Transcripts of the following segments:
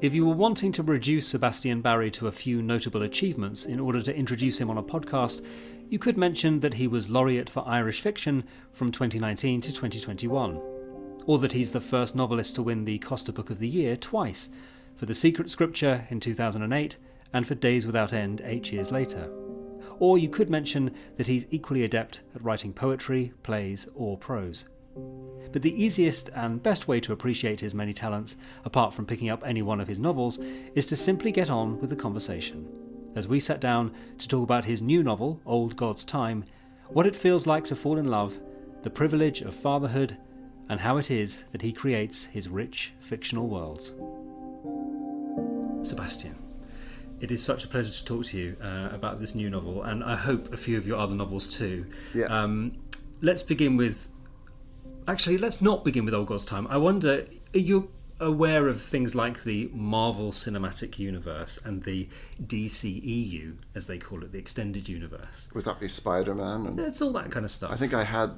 If you were wanting to reduce Sebastian Barry to a few notable achievements in order to introduce him on a podcast, you could mention that he was laureate for Irish fiction from 2019 to 2021, or that he's the first novelist to win the Costa Book of the Year twice, for The Secret Scripture in 2008 and for Days Without End 8 years later. Or you could mention that he's equally adept at writing poetry, plays or prose. But the easiest and best way to appreciate his many talents, apart from picking up any one of his novels, is to simply get on with the conversation. As we sat down to talk about his new novel, Old God's Time, what it feels like to fall in love, the privilege of fatherhood, and how it is that he creates his rich fictional worlds. Sebastian, it is such a pleasure to talk to you about this new novel, and I hope a few of your other novels too. Yeah. Let's begin with... Actually, let's not begin with Old God's Time. I wonder, are you aware of things like the Marvel Cinematic Universe and the DCEU, as they call it, the Extended Universe? Would that be Spider-Man? It's all that kind of stuff. I think I had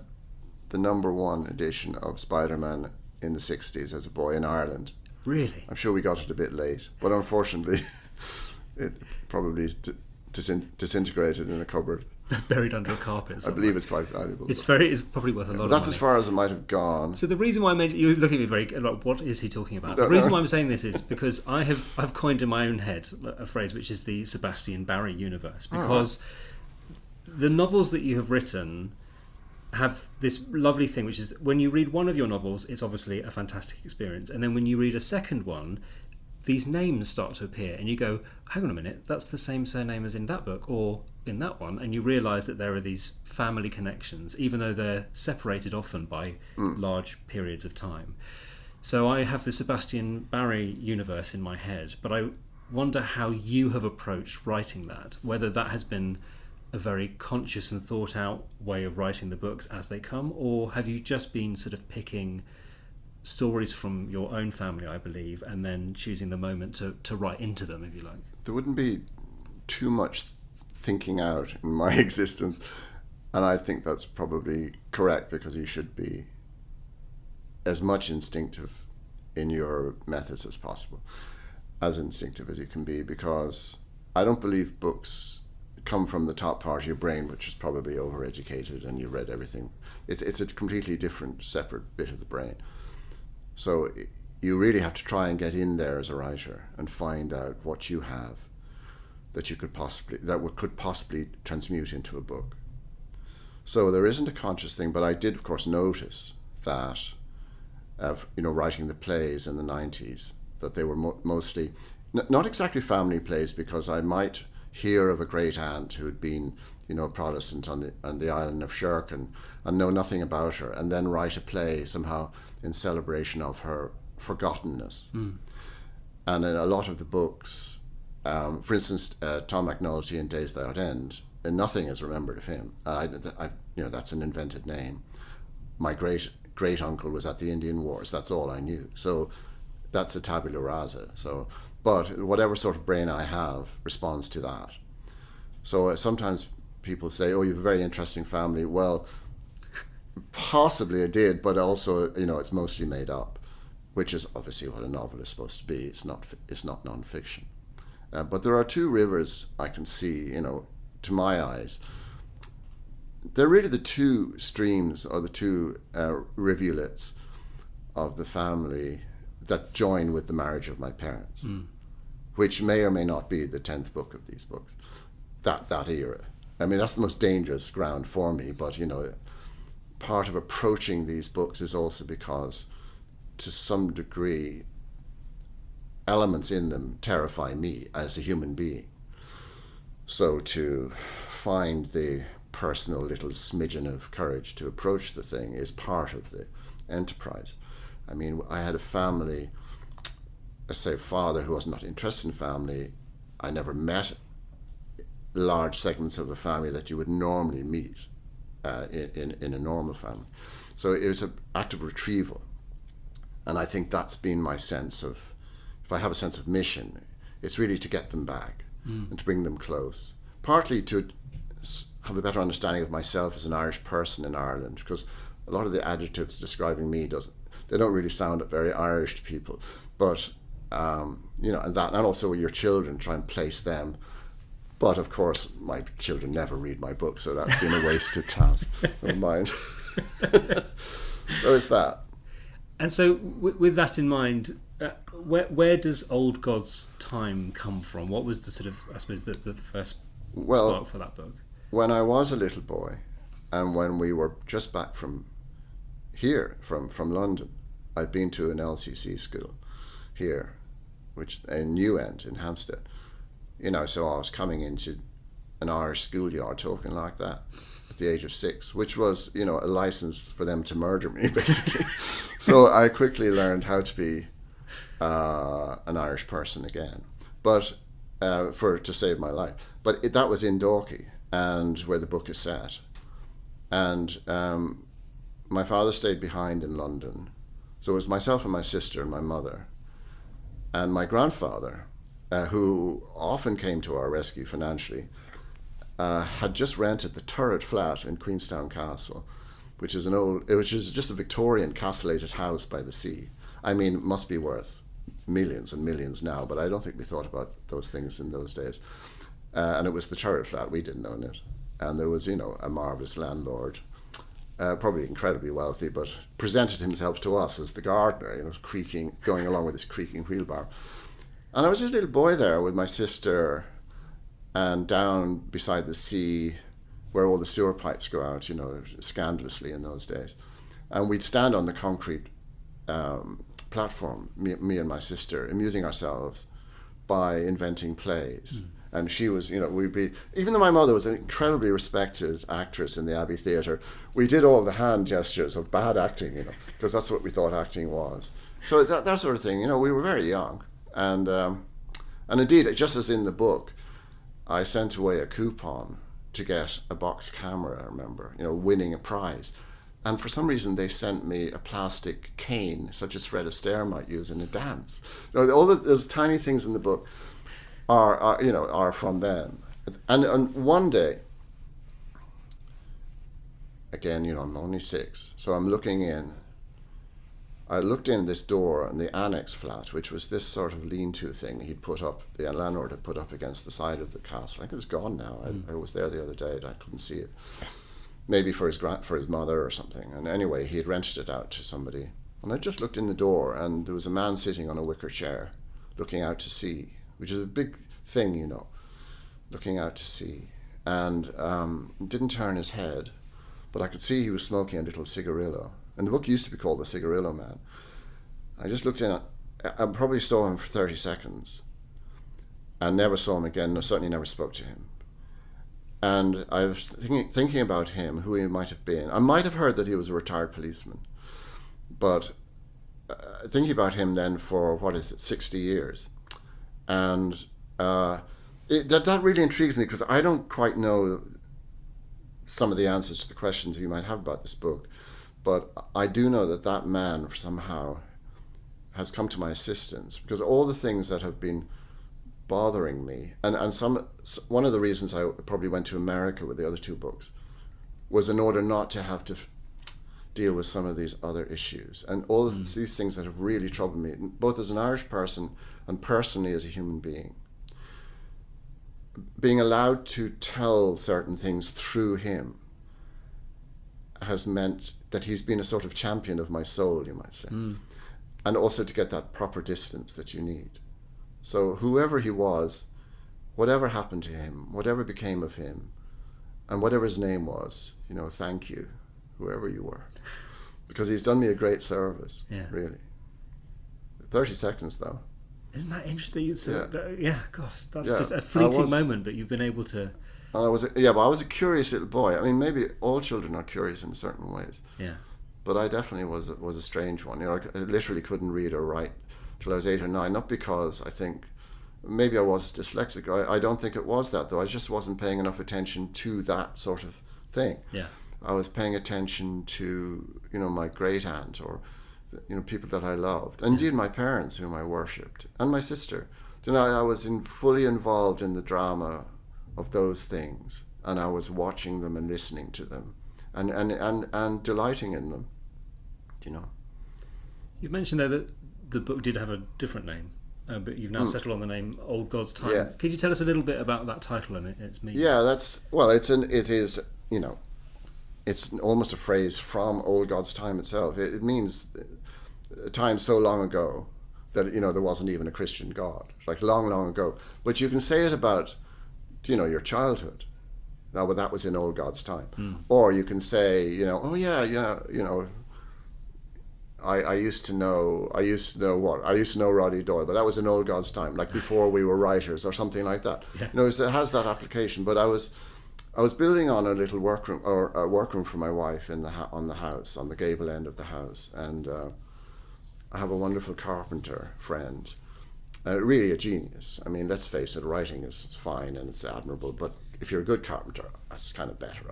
the number 1 edition of Spider-Man in the 60s as a boy in Ireland. Really? I'm sure we got it a bit late, but unfortunately it probably disintegrated in a cupboard. Buried under a carpet. I believe it's quite valuable. It's probably worth a lot of money. That's as far as it might have gone. So the reason why I mentioned, you're looking at me very like, what is he talking about? The reason why I'm saying this is because I've coined in my own head a phrase which is the Sebastian Barry universe, because the novels that you have written have this lovely thing, which is when you read one of your novels, it's obviously a fantastic experience, and then when you read a second one, these names start to appear and you go, hang on a minute, that's the same surname as in that book or in that one, and you realise that there are these family connections, even though they're separated often by large periods of time. So I have the Sebastian Barry universe in my head, but I wonder how you have approached writing that, whether that has been a very conscious and thought out way of writing the books as they come, or have you just been sort of picking stories from your own family, I believe, and then choosing the moment to write into them, if you like? There wouldn't be too much thinking out in my existence, and I think that's probably correct, because you should be as much instinctive in your methods as possible, as instinctive as you can be, because I don't believe books come from the top part of your brain, which is probably overeducated and you read everything. It's a completely different, separate bit of the brain. So you really have to try and get in there as a writer and find out what you have that could possibly transmute into a book. So there isn't a conscious thing, but I did, of course, notice that, writing the plays in the 90s, that they were mostly not exactly family plays, because I might hear of a great aunt who had been, a Protestant on the island of Sherkin and know nothing about her, and then write a play somehow in celebration of her forgottenness. And in a lot of the books, for instance, Tom McNulty in Days Without End, and nothing is remembered of him. That's an invented name. My great uncle was at the Indian Wars. That's all I knew. So that's a tabula rasa. So, but whatever sort of brain I have responds to that. So sometimes people say, "Oh, you have a very interesting family." Well, possibly I did, but also, it's mostly made up, which is obviously what a novel is supposed to be. It's not non-fiction. But there are two rivers I can see, to my eyes. They're really the two streams, or the two rivulets of the family that join with the marriage of my parents, which may or may not be the 10th book of these books, that era. I mean, that's the most dangerous ground for me, but, part of approaching these books is also because, to some degree, elements in them terrify me as a human being. So to find the personal little smidgen of courage to approach the thing is part of the enterprise. I mean, I had a family, let's say a father who was not interested in family. I never met large segments of a family that you would normally meet in a normal family. So it was an act of retrieval. And I think that's been my sense of, if I have a sense of mission, it's really to get them back and to bring them close. Partly to have a better understanding of myself as an Irish person in Ireland, because a lot of the adjectives describing me they don't really sound very Irish to people. But and also your children, try and place them. But of course, my children never read my book, so that's been a wasted task of mine. So it's that. And so, with that in mind, where does Old God's time come from? What was the sort of, I suppose, the first spark for that book? When I was a little boy, and when we were just back from here, from London, I'd been to an LCC school here, which in New End in Hampstead. So I was coming into an Irish schoolyard talking like that at the age of 6, which was, a license for them to murder me, basically. So I quickly learned how to be an Irish person again, but to save my life. But that was in Dalkey, and where the book is set. And my father stayed behind in London. So it was myself and my sister and my mother. And my grandfather, who often came to our rescue financially, had just rented the turret flat in Queenstown Castle, which is just a Victorian castellated house by the sea. I mean, it must be worth millions and millions now, but I don't think we thought about those things in those days. And it was the turret flat, we didn't own it. And there was, a marvellous landlord, probably incredibly wealthy, but presented himself to us as the gardener, going along with his creaking wheelbarrow. And I was just a little boy there with my sister, and down beside the sea where all the sewer pipes go out, scandalously in those days. And we'd stand on the concrete platform, me and my sister, amusing ourselves by inventing plays. And she was, even though my mother was an incredibly respected actress in the Abbey Theatre, we did all the hand gestures of bad acting, because that's what we thought acting was. So that sort of thing, we were very young. And indeed, just as in the book, I sent away a coupon to get a box camera, I remember, winning a prize. And for some reason, they sent me a plastic cane, such as Fred Astaire might use in a dance. All those tiny things in the book are from them. And one day, again, I'm only 6, so I'm looking in. I looked in this door in the annex flat, which was this sort of lean-to thing the landlord had put up against the side of the castle. I think it's gone now. I was there the other day, and I couldn't see it. Maybe for his mother or something. And anyway, he had rented it out to somebody. And I just looked in the door, and there was a man sitting on a wicker chair, looking out to sea, which is a big thing, looking out to sea. And didn't turn his head, but I could see he was smoking a little cigarillo. And the book used to be called The Cigarillo Man. I just looked in. I probably saw him for 30 seconds and never saw him again. No, certainly never spoke to him. And I was thinking about him, who he might have been. I might have heard that he was a retired policeman, but thinking about him then for, 60 years. And that really intrigues me, because I don't quite know some of the answers to the questions you might have about this book. But I do know that man somehow has come to my assistance, because all the things that have been bothering me, and one of the reasons I probably went to America with the other 2 books was in order not to have to deal with some of these other issues and all of these things that have really troubled me, both as an Irish person and personally as a human being. Being allowed to tell certain things through him has meant that he's been a sort of champion of my soul, you might say. And also to get that proper distance that you need. So whoever he was, whatever happened to him, whatever became of him, and whatever his name was, thank you, whoever you were. Because he's done me a great service, really. 30 seconds, though. Isn't that interesting? Gosh, that's just a fleeting moment, but you've been able to... I was a curious little boy. I mean, maybe all children are curious in certain ways. Yeah. But I definitely was a strange one. I literally couldn't read or write till I was 8 or 9. Not because I think maybe I was dyslexic. I don't think it was that, though. I just wasn't paying enough attention to that sort of thing. Yeah. I was paying attention to my great aunt or people that I loved, and indeed my parents whom I worshipped, and my sister. I was fully involved in the drama of those things, and I was watching them and listening to them and delighting in them. You've mentioned there that the book did have a different name. but you've now settled on the name Old God's Time. Yeah. Could you tell us a little bit about that title and its meaning? Yeah, it's almost a phrase from Old God's Time itself. It means a time so long ago that, there wasn't even a Christian God. It's like long, long ago. But you can say it about, your childhood. Now, well, that was in Old God's time. Or you can say, oh yeah, I used to know Roddy Doyle, but that was in Old God's time, like before we were writers or something like that. Yeah. It has that application. But I was building on a little workroom or a workroom for my wife on the house, on the gable end of the house, and I have a wonderful carpenter friend, really a genius. I mean, let's face it, writing is fine and it's admirable, but if you're a good carpenter, that's kind of better.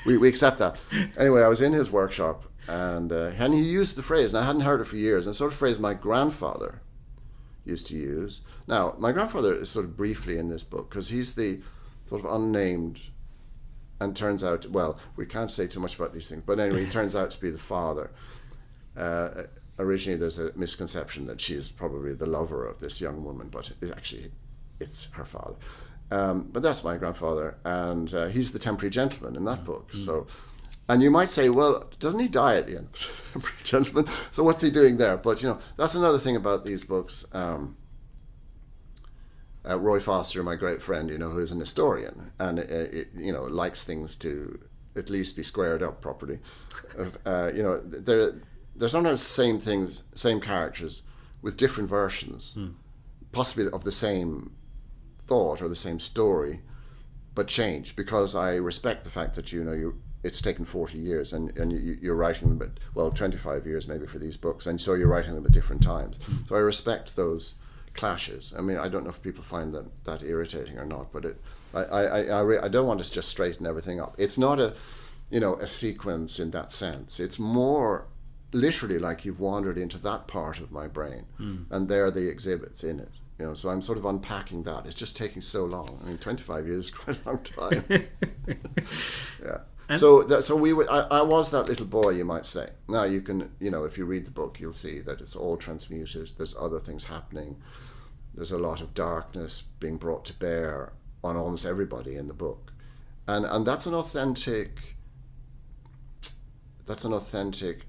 We accept that. Anyway, I was in his workshop. And he used the phrase, and I hadn't heard it for years, and sort of phrase my grandfather used to use. Now, my grandfather is sort of briefly in this book, because he's the sort of unnamed, and turns out, well, we can't say too much about these things, but anyway, he turns out to be the father. Originally, there's a misconception that she's probably the lover of this young woman, but it's her father. But that's my grandfather, and he's the temporary gentleman in that book, so... And you might say, well, doesn't he die at the end, gentlemen? So what's he doing there? But, that's another thing about these books. Roy Foster, my great friend, who is an historian and, likes things to at least be squared up properly. They're sometimes same characters with different versions, possibly of the same thought or the same story, but change, because I respect the fact that, it's taken 40 years and you're writing them at, 25 years maybe for these books, and so you're writing them at different times. So I respect those clashes. I mean, I don't know if people find that irritating or not, but I don't want to just straighten everything up. It's not a sequence in that sense. It's more literally like you've wandered into that part of my brain, and there are the exhibits in it. So I'm sort of unpacking that. It's just taking so long. I mean, 25 years is quite a long time. Yeah. So I was that little boy, you might say. Now you can, if you read the book, you'll see that it's all transmuted. There's other things happening. There's a lot of darkness being brought to bear on almost everybody in the book, and that's an authentic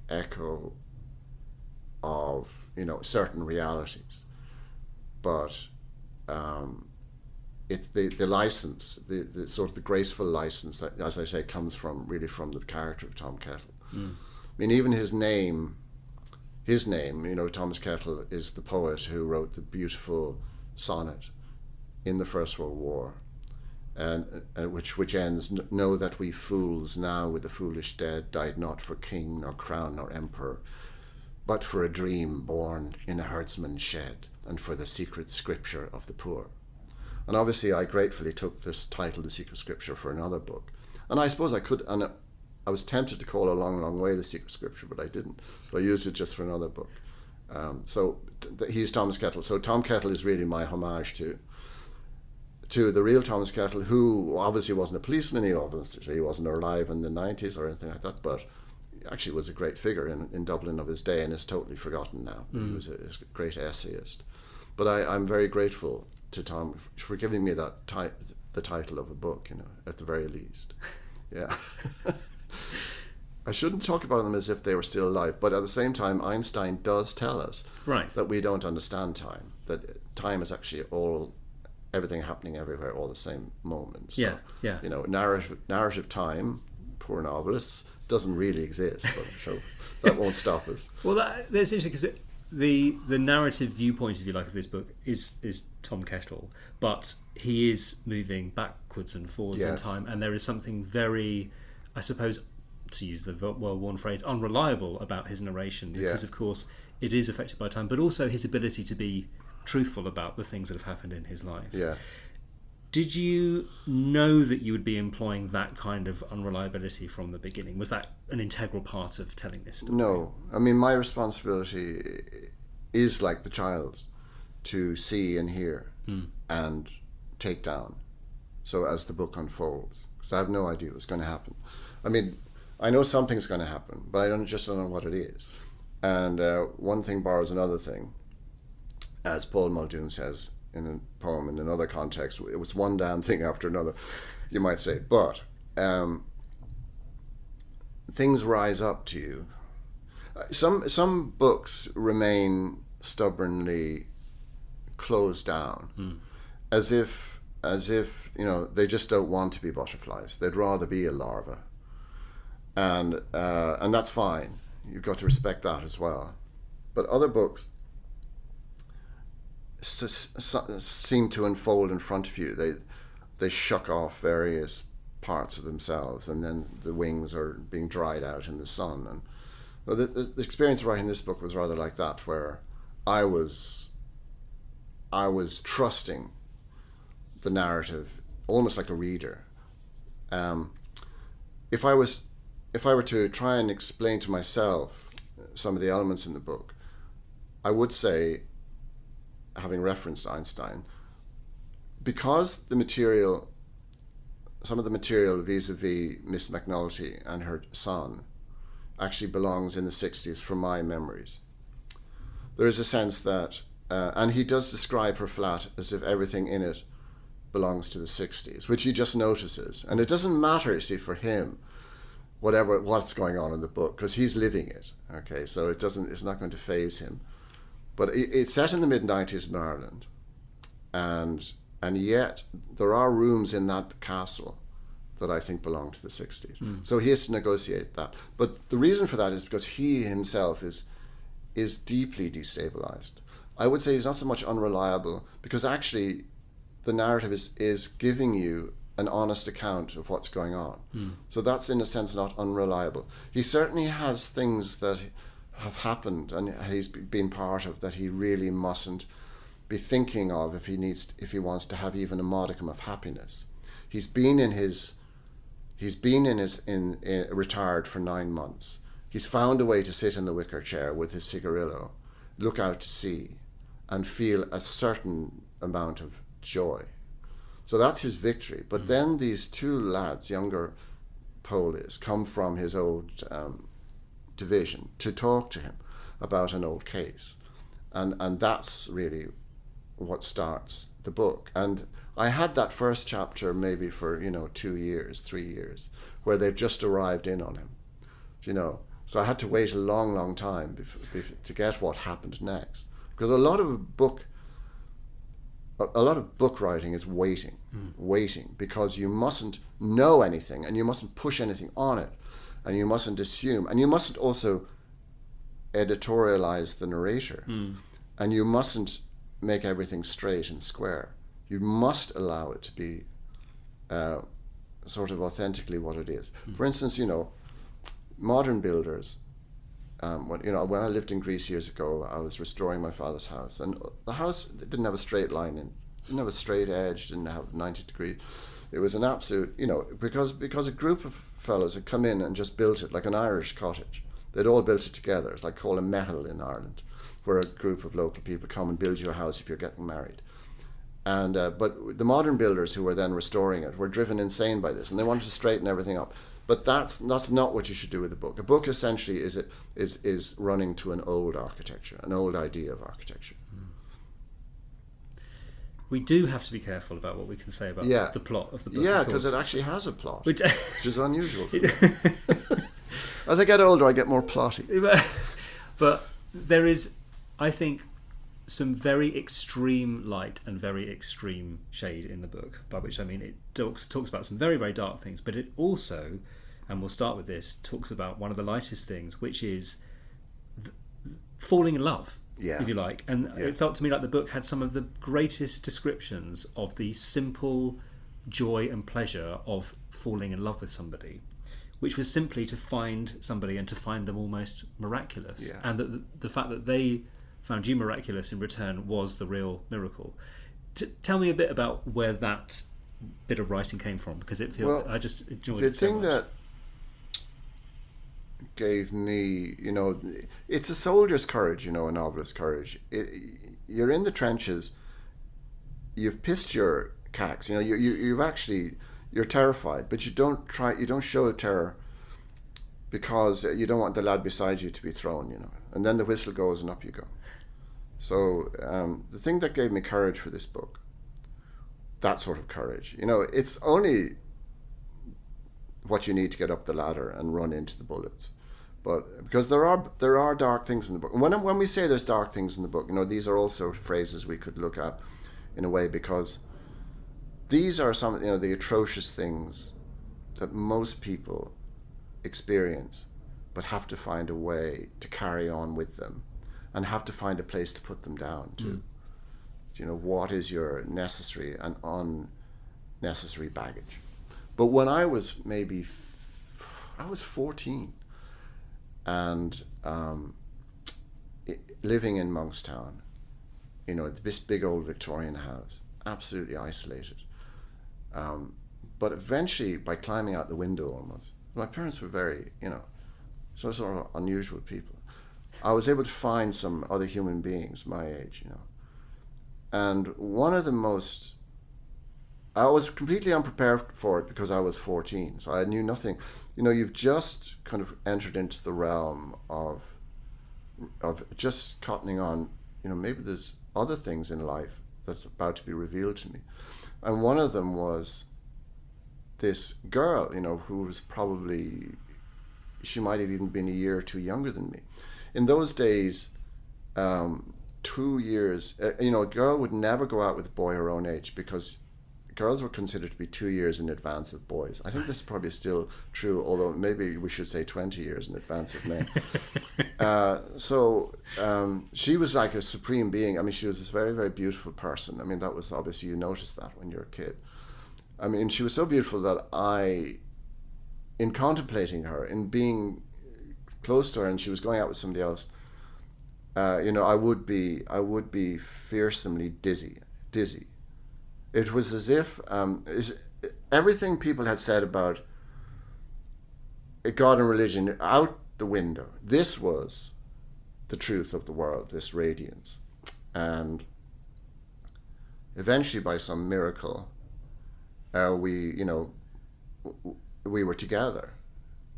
echo of certain realities, but the license, the sort of the graceful license that, as I say, comes from the character of Tom Kettle. I mean, even his name, Thomas Kettle, is the poet who wrote the beautiful sonnet in the First World War, and which ends, "Know that we fools now with the foolish dead died not for king nor crown nor emperor, but for a dream born in a herdsman's shed, and for the secret scripture of the poor." And obviously I gratefully took this title, The Secret Scripture, for another book. And I suppose I could, and I was tempted to call A Long, Long Way The Secret Scripture, but I didn't. So I used it just for another book. He's Thomas Kettle. So Tom Kettle is really my homage to the real Thomas Kettle, who obviously wasn't a policeman. He wasn't alive in the 90s or anything like that, but actually was a great figure in Dublin of his day and is totally forgotten now. He was a great essayist. But I'm very grateful to Tom for giving me the title of a book, at the very least. Yeah. I shouldn't talk about them as if they were still alive, but at the same time, Einstein does tell us that we don't understand time, that time is actually everything happening everywhere, all the same moment. So, yeah. Narrative time, poor novelists, doesn't really exist, but so that won't stop us. Well, that's interesting, because the narrative viewpoint, if you like, of this book is Tom Kettle, but he is moving backwards and forwards in time, and there is something very, I suppose, to use the well-worn phrase, unreliable about his narration, because of course it is affected by time, but also his ability to be truthful about the things that have happened in his life. Yeah. Did you know that you would be employing that kind of unreliability from the beginning? Was that an integral part of telling this story? No. I mean, my responsibility is like the child's, to see and hear and take down. So as the book unfolds, because I have no idea what's going to happen. I mean, I know something's going to happen, but I don't know what it is. And one thing borrows another thing. as Paul Muldoon says in a poem in another context, it was one damn thing after another, you might say. But things rise up to you. Some books remain stubbornly closed down, as if they just don't want to be butterflies. They'd rather be a larva, and that's fine. You've got to respect that as well. But other books seem to unfold in front of you. They shuck off various parts of themselves, and then the wings are being dried out in the sun. And the experience of writing this book was rather like that, where I was trusting the narrative almost like a reader. If I were to try and explain to myself some of the elements in the book, I would say, having referenced Einstein, because some of the material vis-a-vis Miss McNulty and her son actually belongs in the 60s from my memories. There is a sense that, and he does describe her flat as if everything in it belongs to the 60s, which he just notices. And it doesn't matter, you see, for him, what's going on in the book, because he's living it. Okay, so it's not going to faze him. But it's set in the mid-90s in Ireland, and yet there are rooms in that castle that I think belong to the 60s. So he has to negotiate that. But the reason for that is because he himself is deeply destabilized. I would say he's not so much unreliable, because actually the narrative is giving you an honest account of what's going on. So that's in a sense not unreliable. He certainly has things that have happened and he's been part of that he really mustn't be thinking of if he wants to have even a modicum of happiness. He's been retired for 9 months. He's found a way to sit in the wicker chair with his cigarillo, look out to sea, and feel a certain amount of joy. So that's his victory. But then these two lads, younger police, come from his old division to talk to him about an old case. And that's really what starts the book. And I had that first chapter maybe for 2 years, 3 years, where they've just arrived in on him, so I had to wait a long time to get what happened next, because a lot of book writing is waiting, because you mustn't know anything and you mustn't push anything on it, and you mustn't assume, and you mustn't also editorialize the narrator, and you mustn't make everything straight and square. You must allow it to be sort of authentically what it is. For instance, modern builders, when I lived in Greece years ago, I was restoring my father's house, and the house didn't have a straight line in, didn't have a straight edge, didn't have 90 degrees. It was an absolute, because a group of fellows had come in and just built it like an Irish cottage. They'd all built it together. It's like called a metal in Ireland, where a group of local people come and build you a house if you're getting married. And but the modern builders who were then restoring it were driven insane by this, and they wanted to straighten everything up. But that's not what you should do with a book. A book essentially is running to an old architecture, an old idea of architecture. We do have to be careful about what we can say about the plot of the book. Yeah, because it actually has a plot, which is unusual for me. As I get older, I get more plotty. But there is, I think, some very extreme light and very extreme shade in the book, by which I mean it talks about some very, very dark things, but it also, and we'll start with this, talks about one of the lightest things, which is falling in love, if you like. And it felt to me like the book had some of the greatest descriptions of the simple joy and pleasure of falling in love with somebody, which was simply to find somebody and to find them almost miraculous. Yeah. And the fact that they found you miraculous in return was the real miracle. Tell me a bit about where that bit of writing came from, because it feels I just enjoyed it so much. The thing that gave me, it's a soldier's courage, a novelist's courage. You're in the trenches, you've pissed your cacks, you've actually, you're terrified, but you don't show terror because you don't want the lad beside you to be thrown, and then the whistle goes and up you go. So the thing that gave me courage for this book, that sort of courage, you know, it's only what you need to get up the ladder and run into the bullets. But because there are dark things in the book. When we say there's dark things in the book, you know, these are also phrases we could look at in a way, because these are some, you know, the atrocious things that most people experience, but have to find a way to carry on with them, and have to find a place to put them down to. You know, what is your necessary and unnecessary baggage? But when I was I was 14, and living in Monkstown, you know, this big old Victorian house, absolutely isolated. But eventually, by climbing out the window almost, my parents were very, you know, sort of unusual people. I was able to find some other human beings my age, you know. And one of the most, I was completely unprepared for it because I was 14, so I knew nothing. You know, you've just kind of entered into the realm of just cottoning on, you know, maybe there's other things in life that's about to be revealed to me. And one of them was this girl, you know, who was probably, she might have even been a year or two younger than me. In those days, 2 years, you know, a girl would never go out with a boy her own age, because girls were considered to be 2 years in advance of boys. I think this is probably still true, although maybe we should say 20 years in advance of men. So she was like a supreme being. I mean, she was this very, very beautiful person. I mean, that was obviously, you notice that when you're a kid. I mean, she was so beautiful that in contemplating her, in being close to her, and she was going out with somebody else, you know, I would be fearsomely dizzy. It was as if everything people had said about God and religion out the window. This was the truth of the world, this radiance. And eventually, by some miracle, we were together,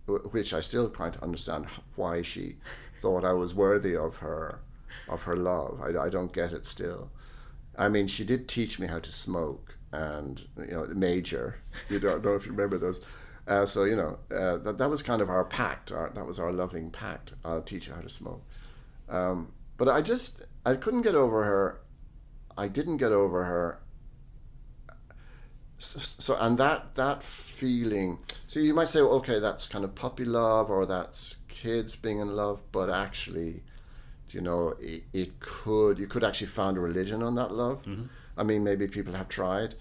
which I still can't understand why she thought I was worthy of her love. I don't get it still. I mean, she did teach me how to smoke, and, you know, major. You don't know if you remember those. So, you know, that was kind of our pact. That was our loving pact. I'll teach you how to smoke. But I couldn't get over her. I didn't get over her. So and that feeling. So you might say, well, okay, that's kind of puppy love, or that's kids being in love. But actually, you know, you could actually found a religion on that love. Mm-hmm. I mean, maybe people have tried,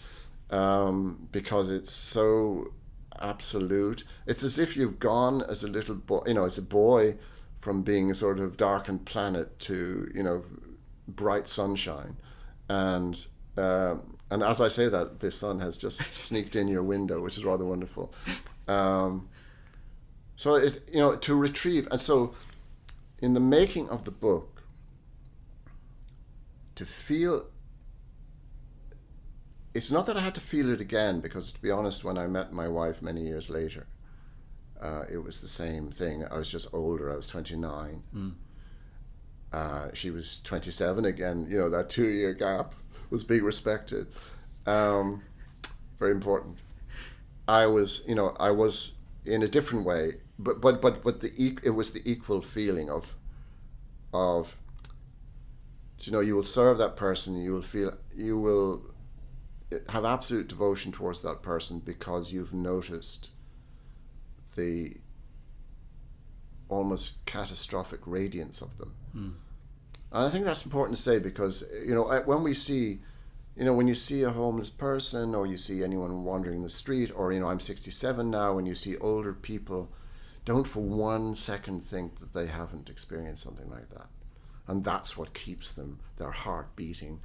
because it's so absolute. It's as if you've gone as a little boy, you know, as a boy, from being a sort of darkened planet to, you know, bright sunshine. And as I say that, the sun has just sneaked in your window, which is rather wonderful. So it, you know, to retrieve, and so in the making of the book, to feel, it's not that I had to feel it again, because to be honest, when I met my wife many years later, it was the same thing. I was just older. I was 29. She was 27 again. You know, that 2-year gap was being respected. Very important. I was in a different way, but it was the equal feeling of, you know, you will serve that person. You will have absolute devotion towards that person because you've noticed the almost catastrophic radiance of them. And I think that's important to say, because, you know, when we see, you know, when you see a homeless person, or you see anyone wandering the street, or, you know, I'm 67 now, when you see older people, don't for 1 second think that they haven't experienced something like that. And that's what keeps them, their heart beating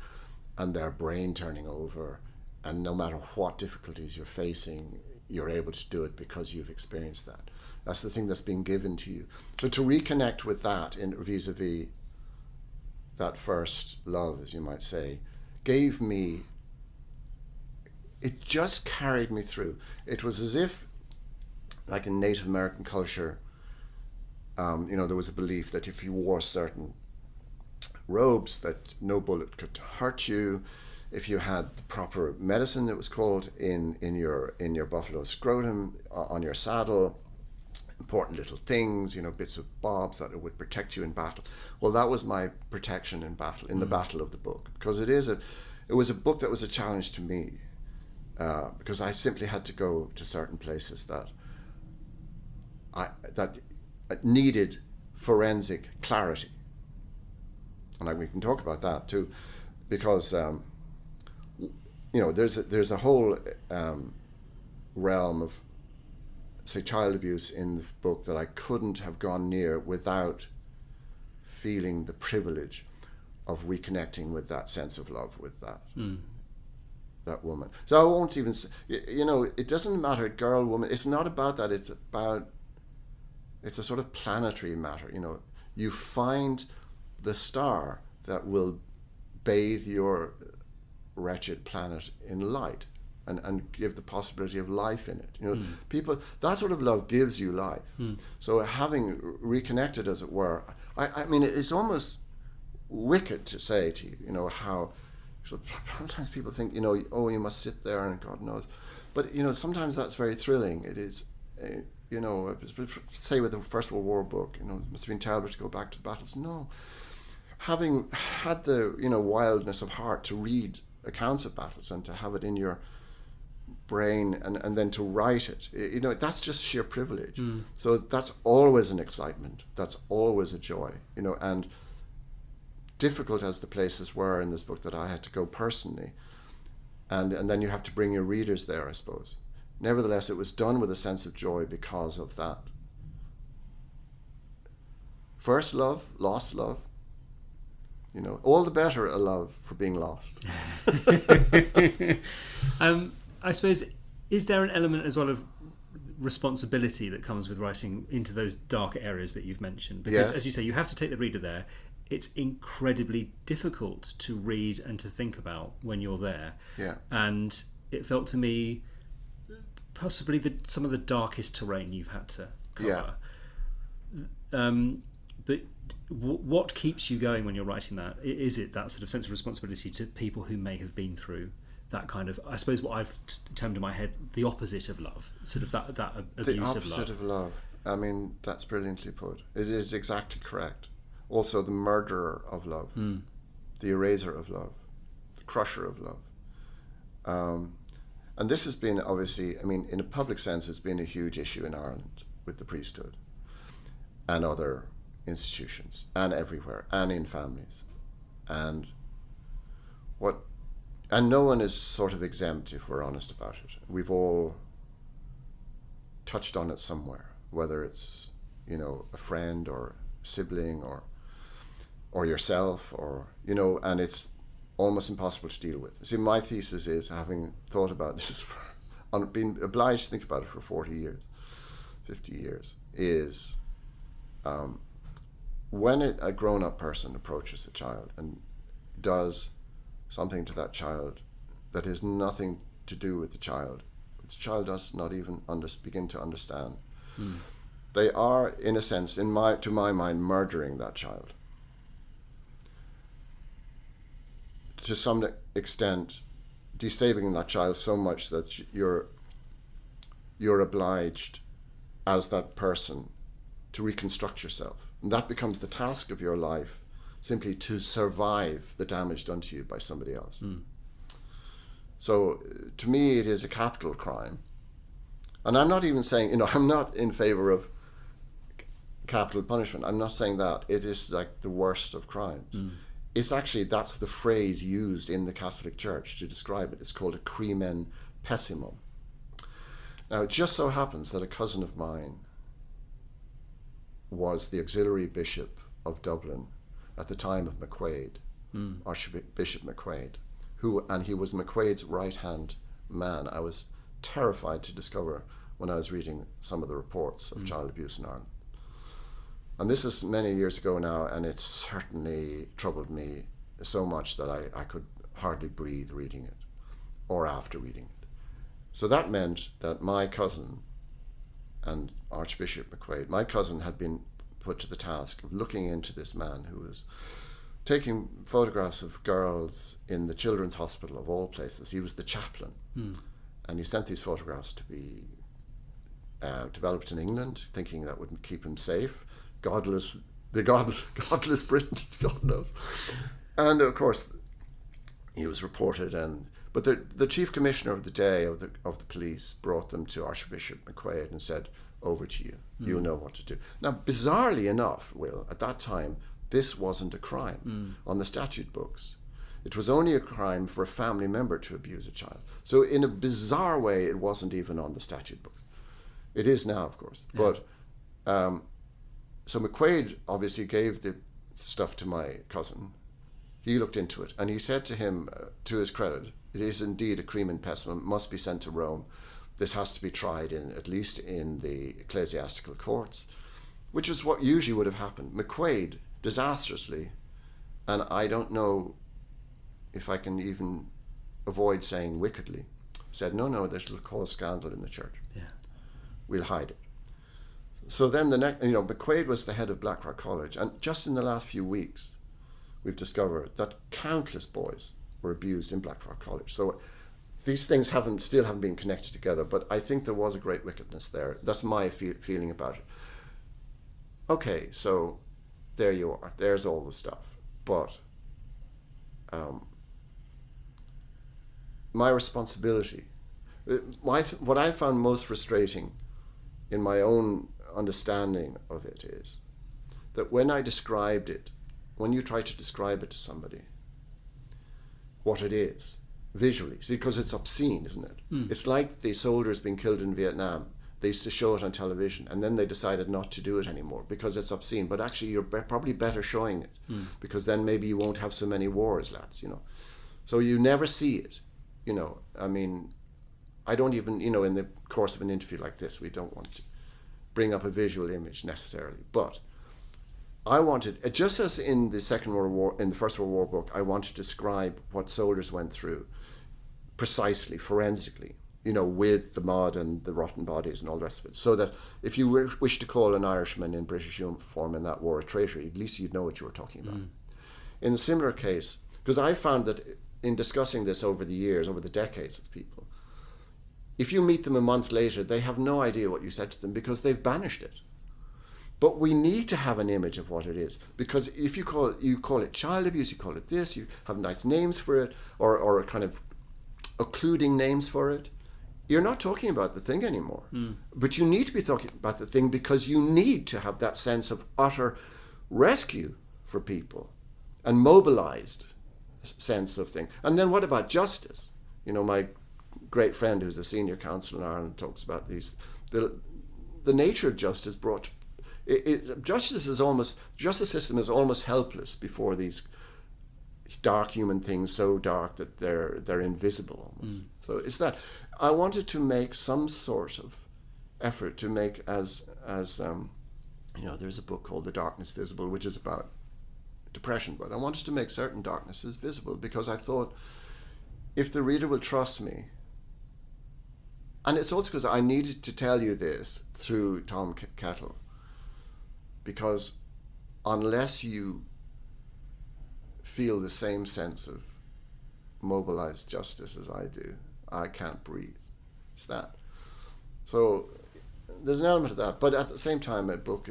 and their brain turning over. And no matter what difficulties you're facing, you're able to do it because you've experienced that. That's the thing that's been given to you. So to reconnect with that in vis-a-vis that first love, as you might say, gave me, it just carried me through. It was as if, like in Native American culture, you know, there was a belief that if you wore certain robes, that no bullet could hurt you, if you had the proper medicine, it was called, in your buffalo scrotum, on your saddle, important little things, bits of bobs that would protect you in battle. Well, that was my protection in battle, in the battle of the book, because it was a book that was a challenge to me, because I simply had to go to certain places that needed forensic clarity, and we can talk about that too, because there's a whole realm of, say, child abuse in the book that I couldn't have gone near without feeling the privilege of reconnecting with that sense of love with that woman. So I won't even say, it doesn't matter, girl, woman. It's not about that. It's a sort of planetary matter. You find the star that will bathe your wretched planet in light and give the possibility of life in it. People, that sort of love gives you life. So having reconnected, as it were, I mean, it's almost wicked to say to you, how sometimes people think, you must sit there and God knows. But, sometimes that's very thrilling. It is, say with the First World War book, it must have been terrible to go back to the battles. No. Having had the, wildness of heart to read accounts of battles and to have it in your brain and then to write it, that's just sheer privilege. So that's always an excitement, that's always a joy, and difficult as the places were in this book that I had to go personally, and then you have to bring your readers there, I suppose. Nevertheless, it was done with a sense of joy because of that first love, lost love. All the better a love for being lost. I suppose, is there an element as well of responsibility that comes with writing into those darker areas that you've mentioned? Because, as you say, you have to take the reader there. It's incredibly difficult to read and to think about when you're there. Yeah. And it felt to me possibly some of the darkest terrain you've had to cover. Yeah. But what keeps you going when you're writing that? Is it that sort of sense of responsibility to people who may have been through that kind of, I suppose what I've termed in my head, the opposite of love, sort of that abuse of love? The opposite of love. I mean, that's brilliantly put. It is exactly correct. Also, the murderer of love, the eraser of love, the crusher of love. And this has been, obviously, I mean, in a public sense, it's been a huge issue in Ireland with the priesthood and other institutions and everywhere and in families. And no one is sort of exempt, if we're honest about it. We've all touched on it somewhere, whether it's, a friend or sibling or yourself, or, and it's almost impossible to deal with. See, my thesis is, having thought about this, been obliged to think about it for 40 years, 50 years, is when a grown-up person approaches a child and does something to that child that has nothing to do with the child does not even begin to understand. They are, in a sense, to my mind, murdering that child. To some extent, destabilizing that child so much that you're obliged, as that person, to reconstruct yourself. And that becomes the task of your life, simply to survive the damage done to you by somebody else. So to me, it is a capital crime. And I'm not even saying, I'm not in favor of capital punishment. I'm not saying that. It is like the worst of crimes. It's actually, that's the phrase used in the Catholic Church to describe it. It's called a crimen pessimum. Now, it just so happens that a cousin of mine was the auxiliary bishop of Dublin at the time of McQuaid, Archbishop McQuaid, and he was McQuaid's right-hand man. I was terrified to discover when I was reading some of the reports of child abuse in Ireland. And this is many years ago now, and it certainly troubled me so much that I could hardly breathe reading it, or after reading it. So that meant that my cousin and Archbishop McQuaid, my cousin had been put to the task of looking into this man who was taking photographs of girls in the children's hospital of all places. He was the chaplain, and he sent these photographs to be developed in England, thinking that would keep him safe. Godless Britain, God knows. And of course, he was reported, but the chief commissioner of the day of the police brought them to Archbishop McQuaid and said, "Over to you. You'll know what to do." Now, bizarrely enough, Will, at that time, this wasn't a crime on the statute books. It was only a crime for a family member to abuse a child. So in a bizarre way, it wasn't even on the statute books. It is now, of course. Yeah. But so McQuaid obviously gave the stuff to my cousin. He looked into it, and he said to him, to his credit, "It is indeed a crimen pessimum, must be sent to Rome. This has to be tried at least in the ecclesiastical courts," which is what usually would have happened. McQuaid, disastrously, and I don't know if I can even avoid saying wickedly, said, no, this will cause scandal in the church. Yeah. We'll hide it. So then McQuaid was the head of Blackrock College, and just in the last few weeks, we've discovered that countless boys were abused in Blackrock College. So these things still haven't been connected together, but I think there was a great wickedness there. That's my feeling about it. Okay, so there you are. There's all the stuff. But my responsibility, what I found most frustrating in my own understanding of it is that when you try to describe it to somebody, what it is, visually, see, because it's obscene, isn't it? It's like the soldiers being killed in Vietnam. They used to show it on television, and then they decided not to do it anymore because it's obscene. But actually, you're probably better showing it, because then maybe you won't have so many wars, lads, So you never see it, I mean, I don't even, in the course of an interview like this, we don't want to bring up a visual image necessarily. But I wanted, just as in the Second World War, in the First World War book, I want to describe what soldiers went through precisely, forensically, with the mud and the rotten bodies and all the rest of it. So that if you wish to call an Irishman in British uniform in that war a traitor, at least you'd know what you were talking about. In a similar case, because I found that in discussing this over the years, over the decades with people, if you meet them a month later, they have no idea what you said to them because they've banished it. But we need to have an image of what it is, because if you call it child abuse, you call it this, you have nice names for it, or kind of occluding names for it, you're not talking about the thing anymore. But you need to be talking about the thing because you need to have that sense of utter rescue for people and mobilized sense of thing. And then what about justice? My great friend who's a senior counsel in Ireland talks about these, the nature of justice brought, justice system is almost helpless before these dark human things, so dark that they're invisible almost. So it's that I wanted to make some sort of effort to make as there's a book called The Darkness Visible, which is about depression, but I wanted to make certain darknesses visible because I thought if the reader will trust me, and it's also because I needed to tell you this through Tom Kettle, because unless you feel the same sense of mobilized justice as I do, I can't breathe. It's that. So there's an element of that, but at the same time, a book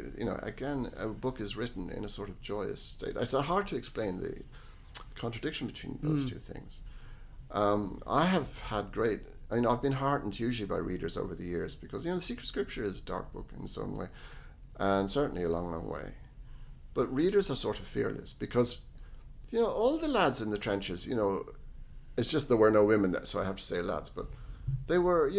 is written in a sort of joyous state. It's hard to explain the contradiction between those two things. I have had I've been heartened usually by readers over the years because, The Secret Scripture is a dark book in its own way, and certainly a long, long way. But readers are sort of fearless because, all the lads in the trenches, it's just there were no women there, so I have to say lads, but they were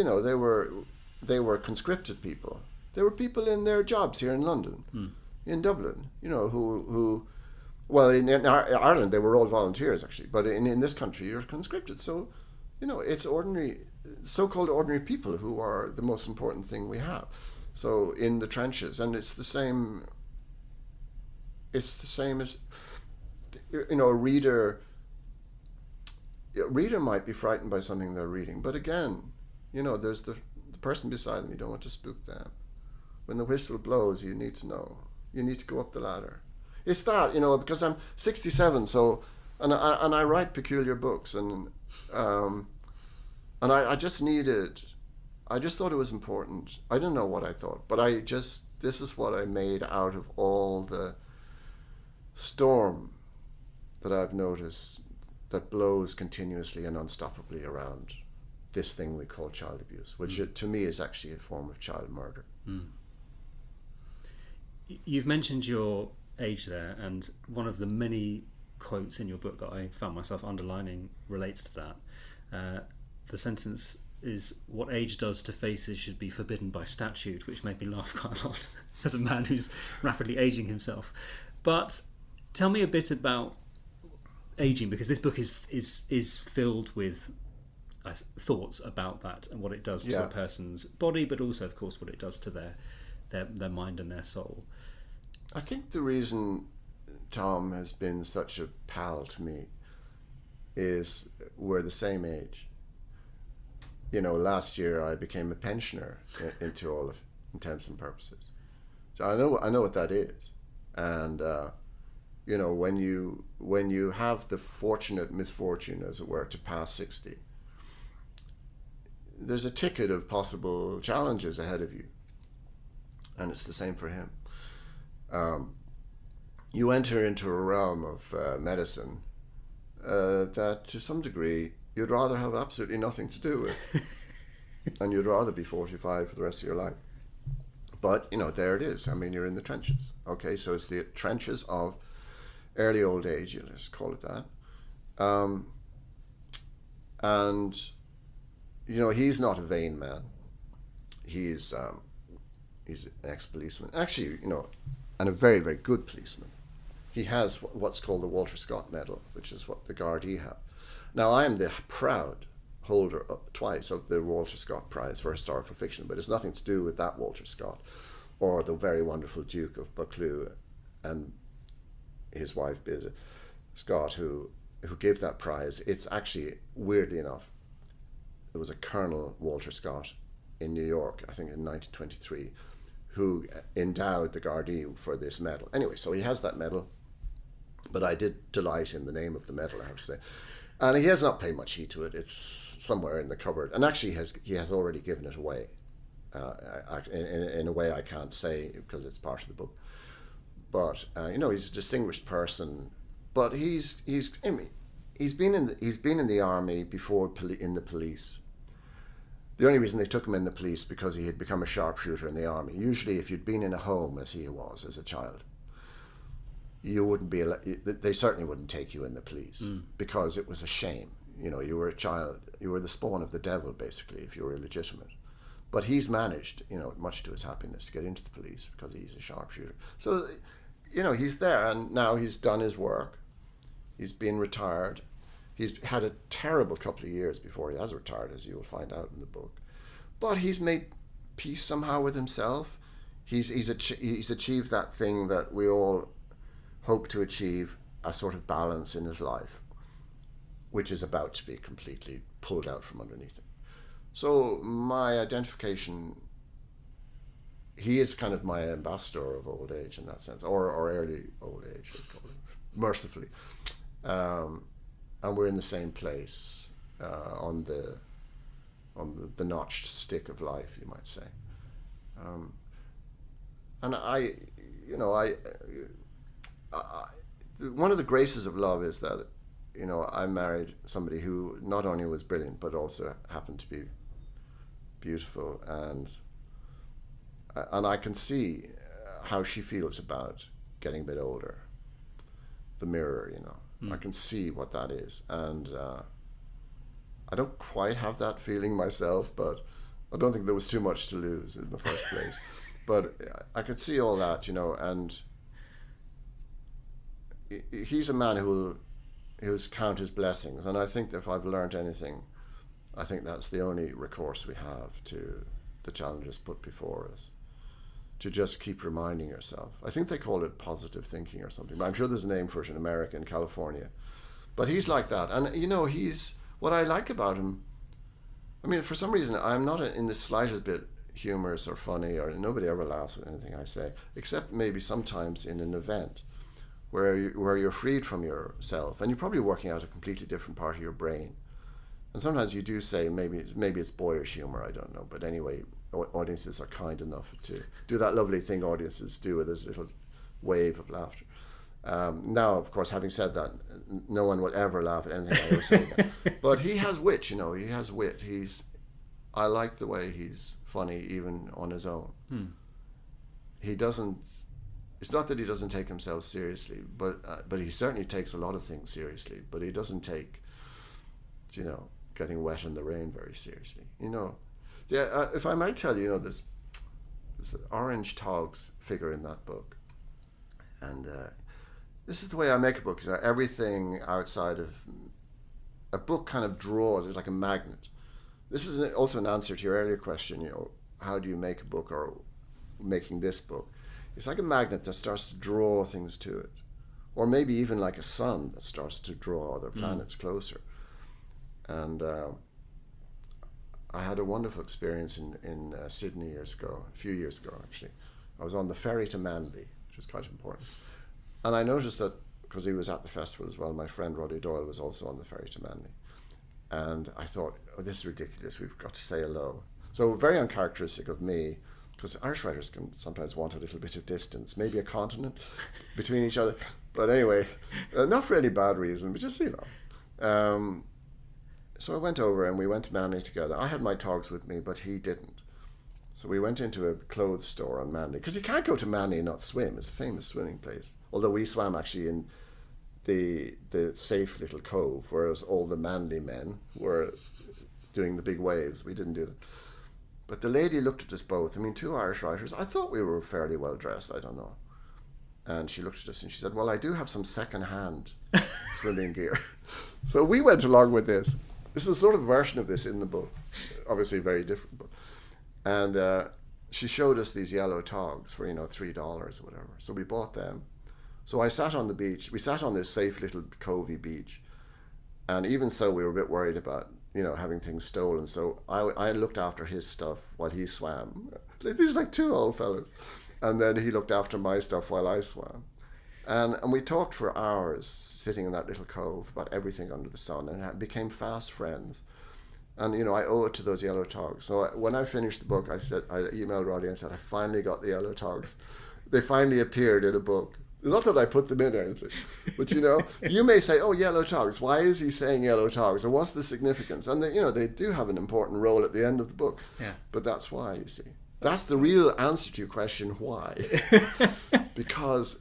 conscripted people. They were people in their jobs here in London, in Dublin, who well, in Ireland they were all volunteers actually, but in this country you're conscripted. So, it's ordinary, so-called ordinary people who are the most important thing we have. So in the trenches, and it's the same as, a reader might be frightened by something they're reading, but again, there's the person beside them. You don't want to spook them. When the whistle blows, you need to know. You need to go up the ladder. It's that, because I'm 67, so and I write peculiar books, and I just needed. I just thought it was important. I didn't know what I thought, but this is what I made out of all the storm that I've noticed that blows continuously and unstoppably around this thing we call child abuse, which to me is actually a form of child murder. You've mentioned your age there, and one of the many quotes in your book that I found myself underlining relates to that. The sentence is, "What age does to faces should be forbidden by statute," which made me laugh quite a lot as a man who's rapidly aging himself. But tell me a bit about aging, because this book is filled with thoughts about that and what it does to a person's body, but also, of course, what it does to their mind and their soul. I think the reason Tom has been such a pal to me is we're the same age. Last year I became a pensioner into all of intents and purposes. So I know what that is. And when you have the fortunate misfortune, as it were, to pass 60, there's a ticket of possible challenges ahead of you. And it's the same for him. You enter into a realm of medicine that to some degree you'd rather have absolutely nothing to do with. And you'd rather be 45 for the rest of your life. But, there it is. I mean, you're in the trenches. Okay, so it's the trenches of early old age, let's call it that. And, he's not a vain man. He's an ex-policeman. Actually, and a very, very good policeman. He has what's called the Walter Scott Medal, which is what the Gardaí have. Now, I am the proud holder twice of the Walter Scott Prize for Historical Fiction, but it's nothing to do with that Walter Scott or the very wonderful Duke of Buccleuch and his wife, Biz Scott, who gave that prize. It's actually, weirdly enough, there was a Colonel Walter Scott in New York, I think in 1923, who endowed the Gardaí for this medal. Anyway, so he has that medal, but I did delight in the name of the medal, I have to say. And he has not paid much heed to it. It's somewhere in the cupboard. And actually, he has already given it away in a way I can't say because it's part of the book. But he's a distinguished person. But he's been in the army before in the police. The only reason they took him in the police because he had become a sharpshooter in the army. Usually, if you'd been in a home as he was as a child, you wouldn't be. They certainly wouldn't take you in the police because it was a shame. You were a child. You were the spawn of the devil, basically, if you were illegitimate. But he's managed, much to his happiness, to get into the police because he's a sharpshooter. So, he's there, and now he's done his work. He's been retired. He's had a terrible couple of years before he has retired, as you will find out in the book. But he's made peace somehow with himself. He's achieved that thing that we all hope to achieve, a sort of balance in his life, which is about to be completely pulled out from underneath him. So my identification, he is kind of my ambassador of old age in that sense, or early old age, let's call it, mercifully. And we're in the same place on the notched stick of life, you might say. And one of the graces of love is that, I married somebody who not only was brilliant but also happened to be beautiful, and I can see how she feels about getting a bit older. The mirror, I can see what that is, and I don't quite have that feeling myself, but I don't think there was too much to lose in the first place. But I could see all that, and he's a man who'll count his blessings, and I think that if I've learned anything, I think that's the only recourse we have to the challenges put before us, to just keep reminding yourself. I think they call it positive thinking or something, but I'm sure there's a name for it in America, in California. But he's like that, and he's, what I like about him, I mean, for some reason, I'm not in the slightest bit humorous or funny, or nobody ever laughs at anything I say, except maybe sometimes in an event where you're freed from yourself, and you're probably working out a completely different part of your brain. And sometimes you do say maybe it's boyish humor, I don't know, but anyway, audiences are kind enough to do that lovely thing audiences do with this little wave of laughter. Now, of course, having said that, no one will ever laugh at anything I ever say. But he has wit, he has wit. I like the way he's funny even on his own. He doesn't. It's not that he doesn't take himself seriously, but he certainly takes a lot of things seriously. But he doesn't take, getting wet in the rain very seriously. Yeah. If I might tell you, there's an orange togs figure in that book, and this is the way I make a book. Everything outside of a book kind of draws. It's like a magnet. This is also an answer to your earlier question. How do you make a book, or making this book? It's like a magnet that starts to draw things to it, or maybe even like a sun that starts to draw other planets closer. And I had a wonderful experience in Sydney a few years ago actually. I was on the ferry to Manly, which was quite important. And I noticed that, because he was at the festival as well, my friend Roddy Doyle was also on the ferry to Manly. And I thought, this is ridiculous, we've got to say hello. So very uncharacteristic of me, because Irish writers can sometimes want a little bit of distance, maybe a continent between each other. But anyway, not for any bad reason, but just, So I went over and we went to Manly together. I had my togs with me, but he didn't. So we went into a clothes store on Manly, because you can't go to Manly and not swim. It's a famous swimming place. Although we swam actually in the safe little cove, whereas all the Manly men were doing the big waves. We didn't do that. But the lady looked at us both. Two Irish writers. I thought we were fairly well dressed. I don't know. And she looked at us and she said, well, I do have some second-hand swimming gear. So we went along with this. This is a sort of version of this in the book. Obviously very different. And she showed us these yellow togs for, $3 or whatever. So we bought them. So I sat on the beach. We sat on this safe little covey beach. And even so, we were a bit worried about, having things stolen. So I looked after his stuff while he swam. These like two old fellas. And then he looked after my stuff while I swam. And we talked for hours sitting in that little cove about everything under the sun, and became fast friends. And, I owe it to those yellow togs. So when I finished the book, I emailed Roddy and said, I finally got the yellow togs. They finally appeared in a book. It's not that I put them in or anything, but you may say, oh, yellow togs, why is he saying yellow togs, or what's the significance? And they do have an important role at the end of the book. Yeah. But that's why, you see. That's the real answer to your question, why? Because,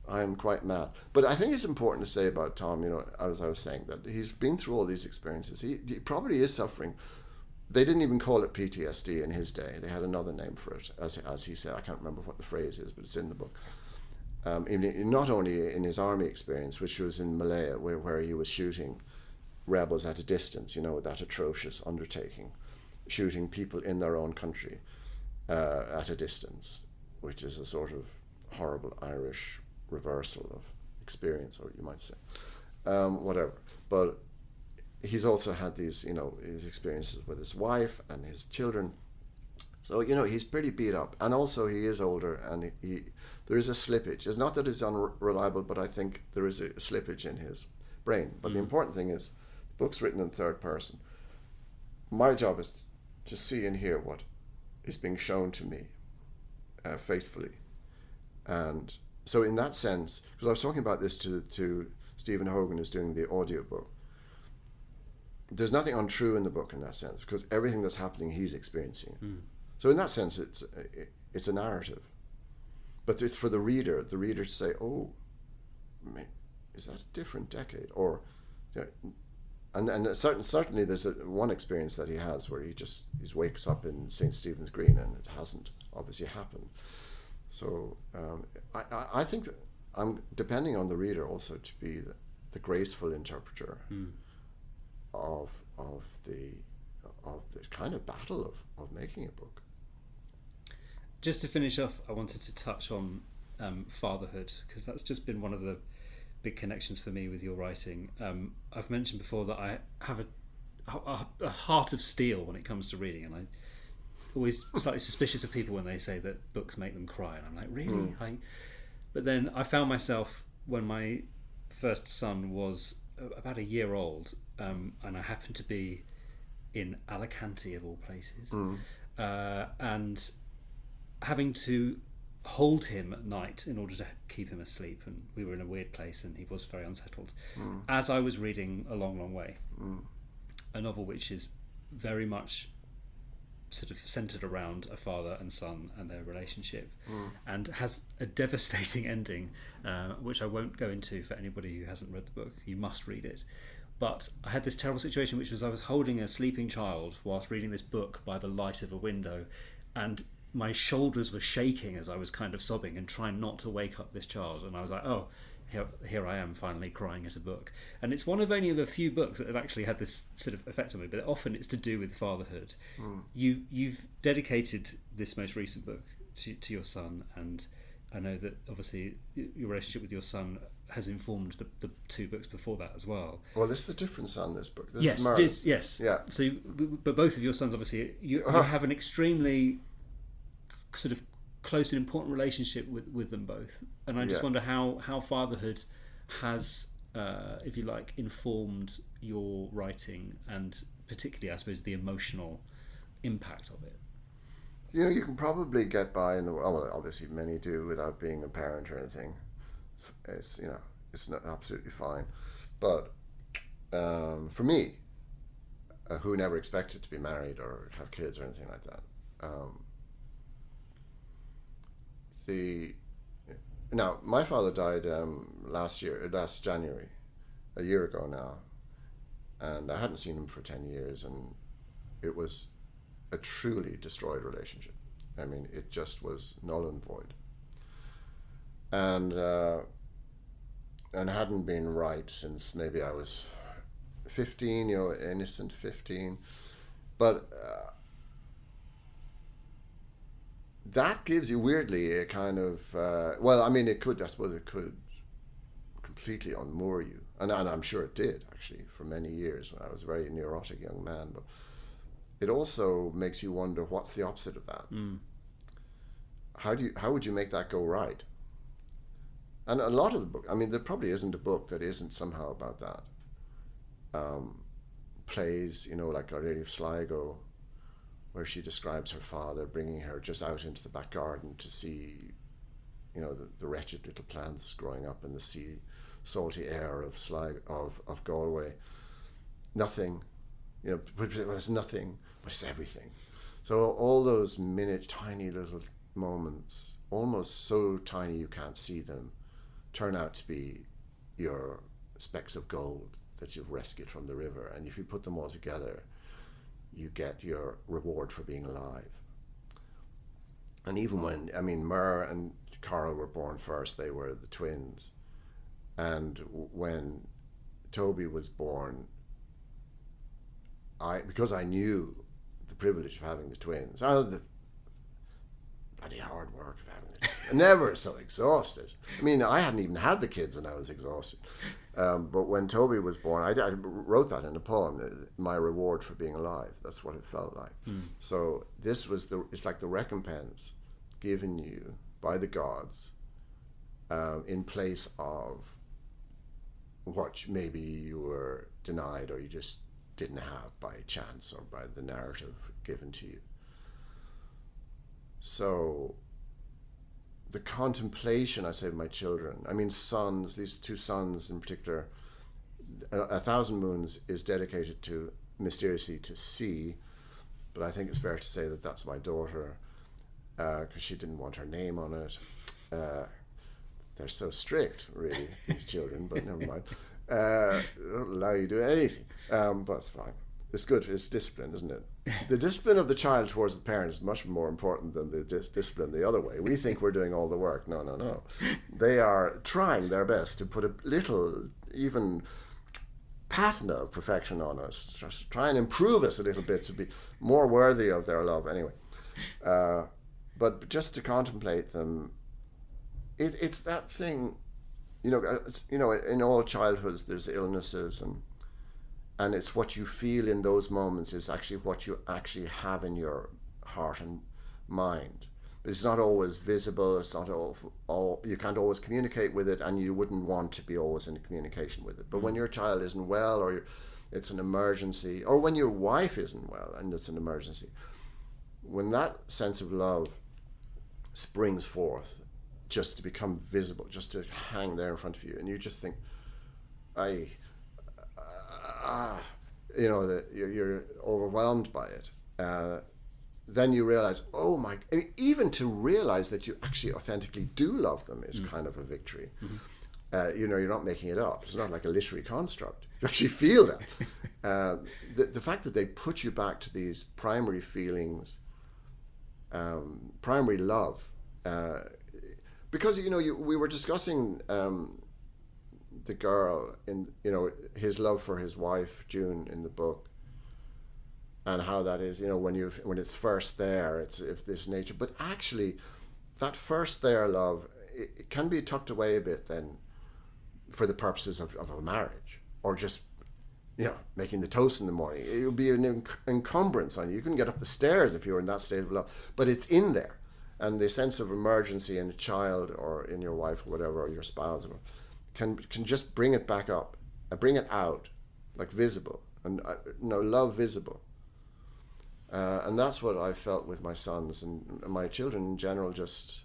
I am quite mad. But I think it's important to say about Tom, as I was saying, that he's been through all these experiences. He probably is suffering. They didn't even call it PTSD in his day. They had another name for it, as he said. I can't remember what the phrase is, but it's in the book. Not only in his army experience, which was in Malaya, where he was shooting rebels at a distance, with that atrocious undertaking, shooting people in their own country at a distance, which is a sort of horrible Irish reversal of experience, or you might say, whatever. But he's also had these, his experiences with his wife and his children. So, he's pretty beat up, and also he is older, and there is a slippage. It's not that he's unreliable, but I think there is a slippage in his brain. But the important thing is, the book's written in third person. My job is to see and hear what is being shown to me faithfully. And so in that sense, because I was talking about this to Stephen Hogan, who's doing the audiobook, there's nothing untrue in the book in that sense, because everything that's happening, he's experiencing. So in that sense, it's a narrative. But it's for the reader to say, oh, man, is that a different decade? Or, and certainly there's one experience that he has where he wakes up in St. Stephen's Green, and it hasn't obviously happened. So I think that I'm depending on the reader also to be the graceful interpreter of the kind of battle of making a book. Just to finish off, I wanted to touch on fatherhood, because that's just been one of the big connections for me with your writing. I've mentioned before that I have a heart of steel when it comes to reading, and I always slightly suspicious of people when they say that books make them cry, and I'm like, really? But then I found myself, when my first son was about a year old, and I happened to be in Alicante of all places, and having to hold him at night in order to keep him asleep, and we were in a weird place and he was very unsettled, as I was reading A Long Long Way, a novel which is very much sort of centered around a father and son and their relationship, and has a devastating ending, which I won't go into for anybody who hasn't read the book. You must read it. But I had this terrible situation, which was I was holding a sleeping child whilst reading this book by the light of a window, and my shoulders were shaking as I was kind of sobbing and trying not to wake up this child. And I was like, oh, here I am finally crying at a book. And it's one of only a few books that have actually had this sort of effect on me, but often it's to do with fatherhood. You've dedicated this most recent book to your son, and I know that obviously your relationship with your son has informed the two books before that as well. Well, this is a different son, this book. Yes. Yeah. So, but both of your sons, obviously, you have an extremely sort of close and important relationship with them both. And I just wonder how fatherhood has, if you like, informed your writing, and particularly, I suppose, the emotional impact of it. You can probably get by in the world. Well, obviously, many do without being a parent or anything. It's it's not absolutely fine. But for me, who never expected to be married or have kids or anything like that, now my father died last January, a year ago now, and I hadn't seen him for 10 years, and it was a truly destroyed relationship. I mean, it just was null and void, and hadn't been right since maybe I was 15, innocent 15, but that gives you weirdly a kind of I suppose it could completely unmoor you, and I'm sure it did actually for many years when I was a very neurotic young man, but it also makes you wonder what's the opposite of that. How would you make that go right? And a lot of the book, I mean, there probably isn't a book that isn't somehow about that. Plays, like Our Lady of Sligo, where she describes her father bringing her just out into the back garden to see, the wretched little plants growing up in the salty air of Sligo, of Galway. Nothing, but it's nothing, but it's everything. So all those tiny little moments, almost so tiny you can't see them, turn out to be your specks of gold that you've rescued from the river. And if you put them all together, you get your reward for being alive. And even when, Mer and Carl were born first, they were the twins. And when Toby was born, because I knew the privilege of having the twins, the bloody hard work of having the twins, never so exhausted. I hadn't even had the kids and I was exhausted. But when Toby was born, I wrote that in a poem, my reward for being alive. That's what it felt like. So this was it's like the recompense given you by the gods in place of what maybe you were denied or you just didn't have by chance or by the narrative given to you. So the contemplation, I say, of my children, sons, these two sons in particular, A Thousand Moons is dedicated to, mysteriously, to C, but I think it's fair to say that that's my daughter, because she didn't want her name on it. They're so strict, really, these children, but never mind. They don't allow you to do anything, but it's fine. It's good. It's discipline, isn't it? The discipline of the child towards the parent is much more important than the discipline the other way. We think we're doing all the work. No. They are trying their best to put a little, even patina of perfection on us, just try and improve us a little bit to be more worthy of their love. Anyway, but just to contemplate them, it's that thing, in all childhoods there's illnesses, and it's what you feel in those moments is actually what you actually have in your heart and mind. but it's not always visible. It's not all you can't always communicate with it, and you wouldn't want to be always in communication with it. But when your child isn't well, or it's an emergency, or when your wife isn't well and it's an emergency, when that sense of love springs forth, just to become visible, just to hang there in front of you, and you just think, that you're overwhelmed by it. Then you realize, even to realize that you actually authentically do love them is kind of a victory. You're not making it up. It's not like a literary construct. You actually feel that. The fact that they put you back to these primary feelings, primary love, because we were discussing the girl in his love for his wife June in the book, and how that is when it's first there, it's if this nature, but actually that first there love, it can be tucked away a bit then for the purposes of a marriage, or just making the toast in the morning. It would be an encumbrance on you. You couldn't get up the stairs if you were in that state of love, but it's in there. And the sense of emergency in a child or in your wife or whatever, or your spouse, can just bring it back up, bring it out, like visible, and love visible. And that's what I felt with my sons and my children in general, just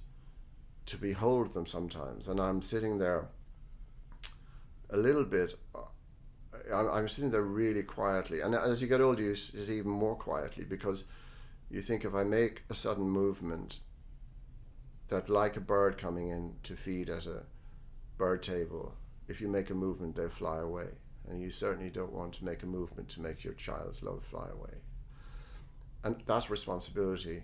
to behold them sometimes. And I'm sitting there a little bit, I'm sitting there really quietly. And as you get older, you sit even more quietly, because you think, if I make a sudden movement, that like a bird coming in to feed at a bird table, if you make a movement, they'll fly away. And you certainly don't want to make a movement to make your child's love fly away. And that's responsibility.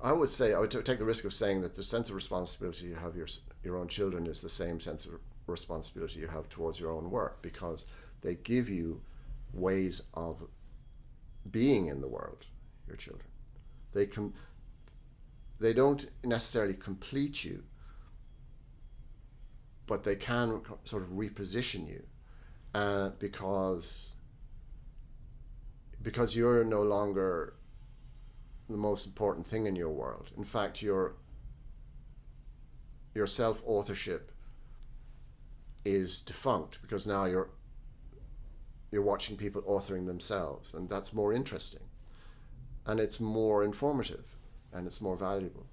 I would take the risk of saying that the sense of responsibility you have your own children is the same sense of responsibility you have towards your own work, because they give you ways of being in the world, your children. They don't necessarily complete you, but they can sort of reposition you, because you're no longer the most important thing in your world. In fact, your self-authorship is defunct, because now you're watching people authoring themselves, and that's more interesting, and it's more informative, and it's more valuable.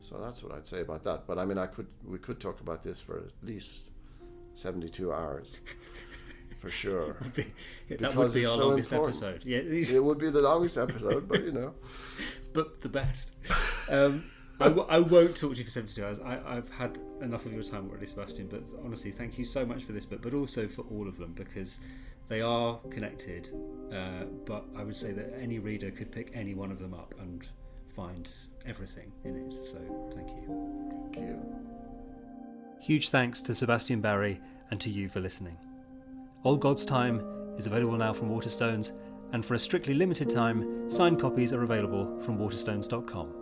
So that's what I'd say about that. But I mean, we could talk about this for at least 72 hours. For sure. That would be our longest episode. Yeah, it would be the longest episode, but But the best. I won't talk to you for 72 hours. I've had enough of your time already, Sebastian, but honestly, thank you so much for this book, but also for all of them, because they are connected. But I would say that any reader could pick any one of them up and find everything in it. So thank you. Thank you. Huge thanks to Sebastian Barry and to you for listening. All God's Time is available now from Waterstones, and for a strictly limited time, signed copies are available from waterstones.com.